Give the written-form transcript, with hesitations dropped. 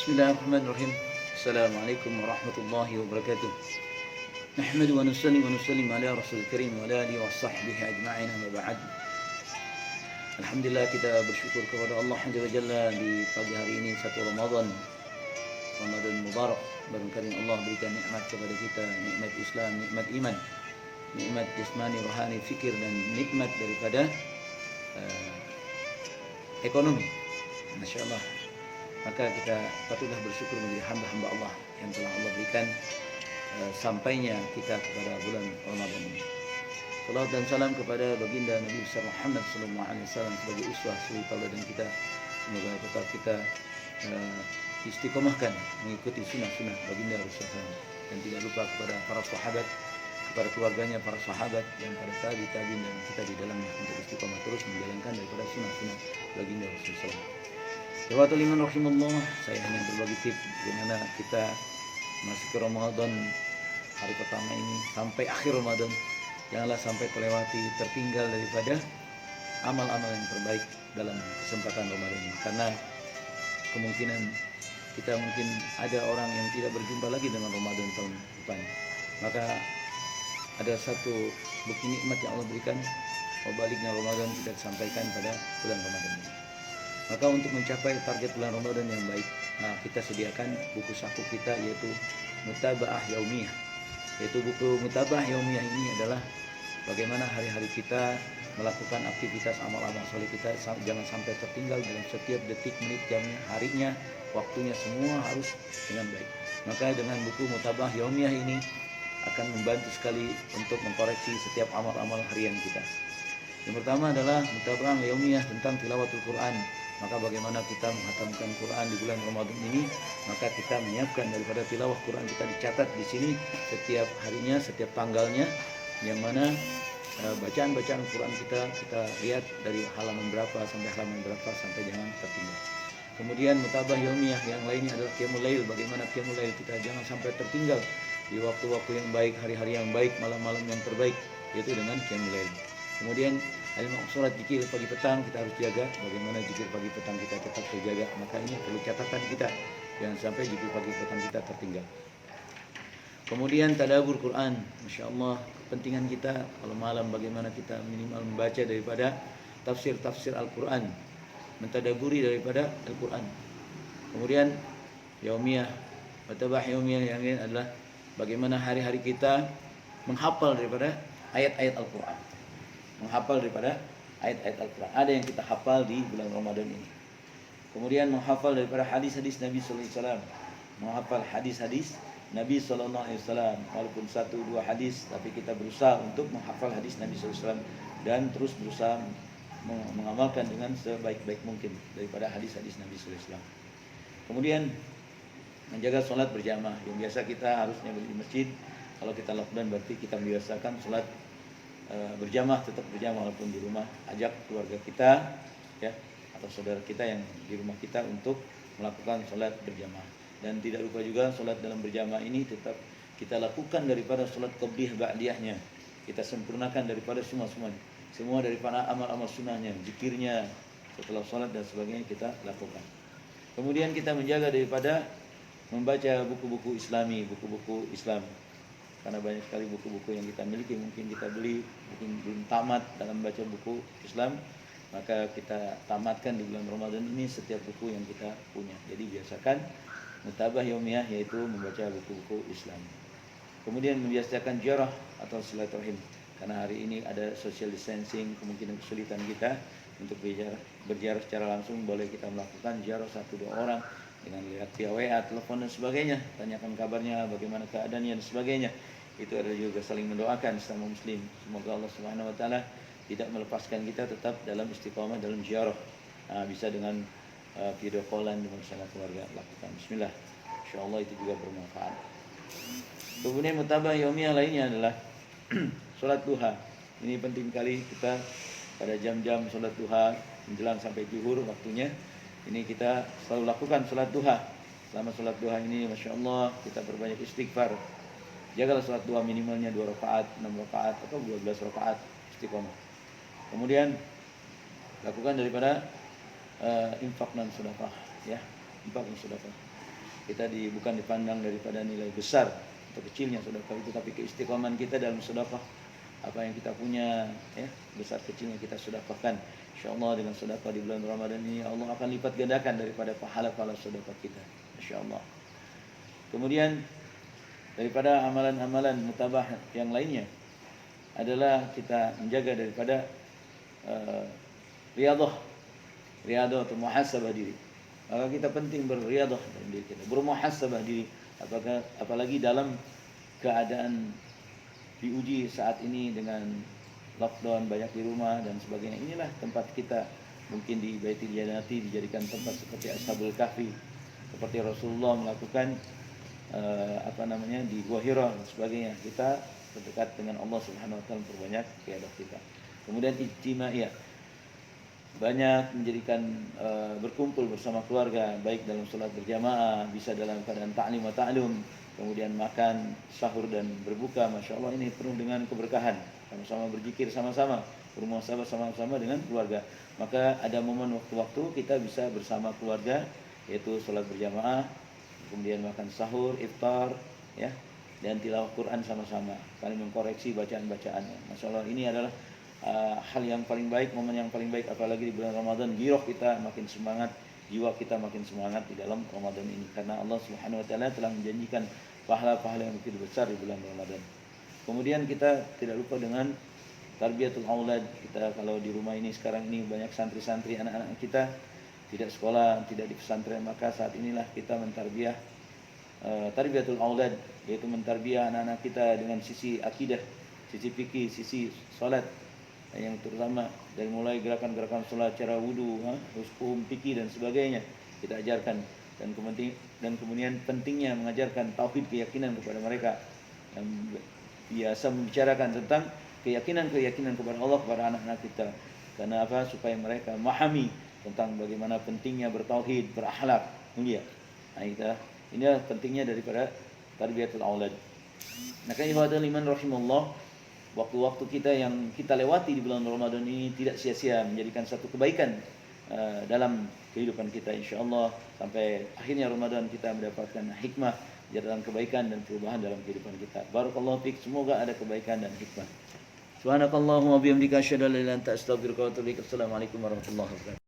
Bismillahirrahmanirrahim. Assalamualaikum warahmatullahi wabarakatuh. Nahmadu wa nusalli wa nusallim ala Rasul Karim wa ala alihi wa sahbihi ajma'in, amma ba'd. Alhamdulillah, kita bersyukur kepada Allah Azza wa Jalla di pagi hari ini 1 Ramadan Mubarak. Barangkali Allah berikan nikmat kepada kita, nikmat Islam, nikmat iman, nikmat jasmani, rohani, fikir, dan nikmat daripada ekonomi. Masya Allah. Maka kita patutlah bersyukur menjadi hamba-hamba Allah yang telah Allah berikan sampainya kita kepada bulan Ramadan ini. Salawat dan salam kepada baginda Nabi besar Muhammad SAW sebagai uswah suri tauladan kita. Semoga tetap kita istiqomahkan mengikuti sunnah-sunnah baginda Rasulullah, dan tidak lupa kepada para sahabat, kepada keluarganya para sahabat yang pada tabi'in dan kita di dalamnya untuk istiqomah terus menjalankan daripada sunnah-sunnah baginda Rasulullah. Jawatul iman rahimullah, saya hanya berbagi tips bagaimana kita masuk ke Ramadan hari pertama ini sampai akhir Ramadan. Janganlah sampai terlewati, tertinggal daripada amal-amal yang terbaik dalam kesempatan Ramadan ini. Karena kemungkinan kita mungkin ada orang yang tidak berjumpa lagi dengan Ramadan tahun depan. Maka ada satu bukti nikmat yang Allah berikan, baliknya Ramadan tidak disampaikan pada bulan Ramadan ini. Maka untuk mencapai target bulan Ramadan yang baik, kita sediakan buku saku kita, yaitu Mutaba'ah Yaumiyah. Yaitu buku Mutaba'ah Yaumiyah ini adalah bagaimana hari-hari kita melakukan aktivitas amal-amal soleh kita, jangan sampai tertinggal dalam setiap detik, menit, jamnya, harinya, waktunya, semua harus dengan baik. Maka dengan buku Mutaba'ah Yaumiyah ini akan membantu sekali untuk mengkoreksi setiap amal-amal harian kita. Yang pertama adalah Mutaba'ah Yaumiyah tentang tilawatul Quran. Maka bagaimana kita menghatamkan Quran di bulan Ramadan ini, maka kita menyiapkan daripada tilawah Quran kita dicatat di sini setiap harinya, setiap tanggalnya, yang mana bacaan-bacaan Quran kita lihat dari halaman berapa sampai halaman berapa sampai jangan tertinggal. Kemudian Mutaba'ah Yaumiyah yang lainnya adalah Qiyamul Lail. Bagaimana Qiyamul Lail kita jangan sampai tertinggal di waktu-waktu yang baik, hari-hari yang baik, malam-malam yang terbaik, yaitu dengan Qiyamul Lail. Kemudian sholat zikir pagi petang kita harus jaga. Bagaimana zikir pagi petang kita tetap terjaga, maka ini perlu catatan kita, jangan sampai zikir pagi petang kita tertinggal. Kemudian tadabbur Quran, Masya Allah, kepentingan kita kalau malam bagaimana kita minimal membaca daripada tafsir Al-Quran, mentadaburi daripada Al-Quran. Kemudian Yaumiyah, Mutaba'ah Yaumiyah yang lain adalah bagaimana hari-hari kita menghafal daripada ayat-ayat Al-Quran, menghafal daripada ayat-ayat Al-Quran. Ada yang kita hafal di bulan Ramadan ini. Kemudian menghafal daripada hadis-hadis Nabi sallallahu alaihi wasallam, menghafal hadis-hadis Nabi sallallahu alaihi wasallam, walaupun 1-2 hadis, tapi kita berusaha untuk menghafal hadis Nabi sallallahu alaihi wasallam dan terus berusaha mengamalkan dengan sebaik-baik mungkin daripada hadis-hadis Nabi sallallahu alaihi wasallam. Kemudian menjaga sholat berjamaah. Yang biasa kita harusnya di masjid, kalau kita lockdown berarti kita membiasakan sholat berjamaah, tetap berjamaah walaupun di rumah. Ajak keluarga kita ya, atau saudara kita yang di rumah kita untuk melakukan sholat berjamaah. Dan tidak lupa juga sholat dalam berjamaah ini tetap kita lakukan daripada sholat qabliyah ba'diyahnya. Kita sempurnakan daripada semua daripada amal-amal sunnahnya, zikirnya setelah sholat dan sebagainya kita lakukan. Kemudian kita menjaga daripada membaca buku-buku Islami, buku-buku Islam. Karena banyak sekali buku-buku yang kita miliki, mungkin kita beli, mungkin belum tamat dalam baca buku Islam, maka kita tamatkan di bulan Ramadan ini setiap buku yang kita punya. Jadi biasakan Mutaba'ah Yaumiyah, yaitu membaca buku-buku Islam. Kemudian membiasakan ziarah atau silaturahim, karena hari ini ada social distancing, kemungkinan kesulitan kita untuk berziarah secara langsung. Boleh kita melakukan ziarah 1-2 orang dengan lihat via WA, telepon dan sebagainya, tanyakan kabarnya, bagaimana keadaannya dan sebagainya. Itu adalah juga saling mendoakan sesama muslim. Semoga Allah Subhanahu wa taala tidak melepaskan kita, tetap dalam istiqamah dalam ziarah. Bisa dengan video callan bersama keluarga, lakukan. Bismillah. Insyaallah itu juga bermanfaat. Kemudian Mutaba'ah Yaumiyah lainnya adalah sholat duha. Ini penting kali kita pada jam-jam sholat duha menjelang sampai zuhur waktunya. Ini kita selalu lakukan sholat duha. Selama sholat duha ini, Masya Allah, kita berbanyak istighfar. Jagalah sholat duha minimalnya 2 rakaat, 6 rakaat, atau 12 rakaat istiqomah. Kemudian lakukan daripada infak dan sedekah, ya, infak dan sedekah. Kita bukan dipandang daripada nilai besar atau kecilnya sedekah itu, tapi keistiqomahan kita dalam sedekah. Apa yang kita punya, ya, besar kecilnya kita sedekahkan. Insyaallah dengan sedekah di bulan Ramadan ini Allah akan lipat gandakan daripada pahala-pahala sedekah kita. Insyaallah. Kemudian daripada amalan-amalan mutabah yang lainnya adalah kita menjaga daripada riyadhah atau muhasabah diri. Maka kita penting berriyadhah dalam diri kita, bermuhasabah diri, apalagi dalam keadaan diuji saat ini dengan lockdown, banyak di rumah dan sebagainya. Inilah tempat kita mungkin di Baitul Jannati dijadikan tempat seperti Ashabul Kahfi, seperti Rasulullah melakukan di Gua Hira dan sebagainya. Kita terdekat dengan Allah Subhanahu wa taala, perbanyak ibadah kita. Kemudian ijtimaiyah, banyak menjadikan berkumpul bersama keluarga, baik dalam salat berjamaah, bisa dalam keadaan ta'lim wa ta'lum, kemudian makan, sahur dan berbuka. Masya Allah, ini penuh dengan keberkahan. Sama-sama berzikir sama-sama, bermuhasabah sama-sama dengan keluarga. Maka ada momen waktu-waktu kita bisa bersama keluarga, yaitu salat berjamaah, kemudian makan sahur, iftar, ya, dan tilawah Quran sama-sama, saling mengkoreksi bacaan-bacaannya. Masya Allah, ini adalah hal yang paling baik, momen yang paling baik, apalagi di bulan Ramadan. Giroh kita makin semangat, jiwa kita makin semangat di dalam Ramadan ini, karena Allah Subhanahu wa taala telah menjanjikan pahala-pahala yang begitu besar di bulan Ramadan. Kemudian kita tidak lupa dengan tarbiyatul aulad. Kita kalau di rumah ini sekarang ini banyak santri-santri, anak-anak kita tidak sekolah, tidak di pesantren, maka saat inilah kita mentarbiyah tarbiyatul aulad, yaitu mentarbiyah anak-anak kita dengan sisi akidah, sisi fikih, sisi salat, yang terutama dari mulai gerakan-gerakan salat, cara wudu, hukum fikih dan sebagainya kita ajarkan, dan kemudian pentingnya mengajarkan tauhid, keyakinan kepada mereka, dan biasa membicarakan tentang keyakinan kepada Allah kepada anak-anak kita. Karena apa? Supaya mereka memahami tentang bagaimana pentingnya bertauhid, berakhlak mulia. Nah, inilah pentingnya daripada tarbiyatul aulad. Maka ibadah liman rahimallah, waktu-waktu kita yang kita lewati di bulan Ramadan ini tidak sia-sia, menjadikan satu kebaikan dalam kehidupan kita, insyaallah sampai akhirnya Ramadan kita mendapatkan hikmah dalam kebaikan dan perubahan dalam kehidupan kita. Barakallahu fiik, semoga ada kebaikan dan hikmah. Subhanakallahumma wa bihamdika asyhadu an la ilaha illa anta astaghfiruka wa atubu ilaik. Assalamualaikum warahmatullahi wabarakatuh.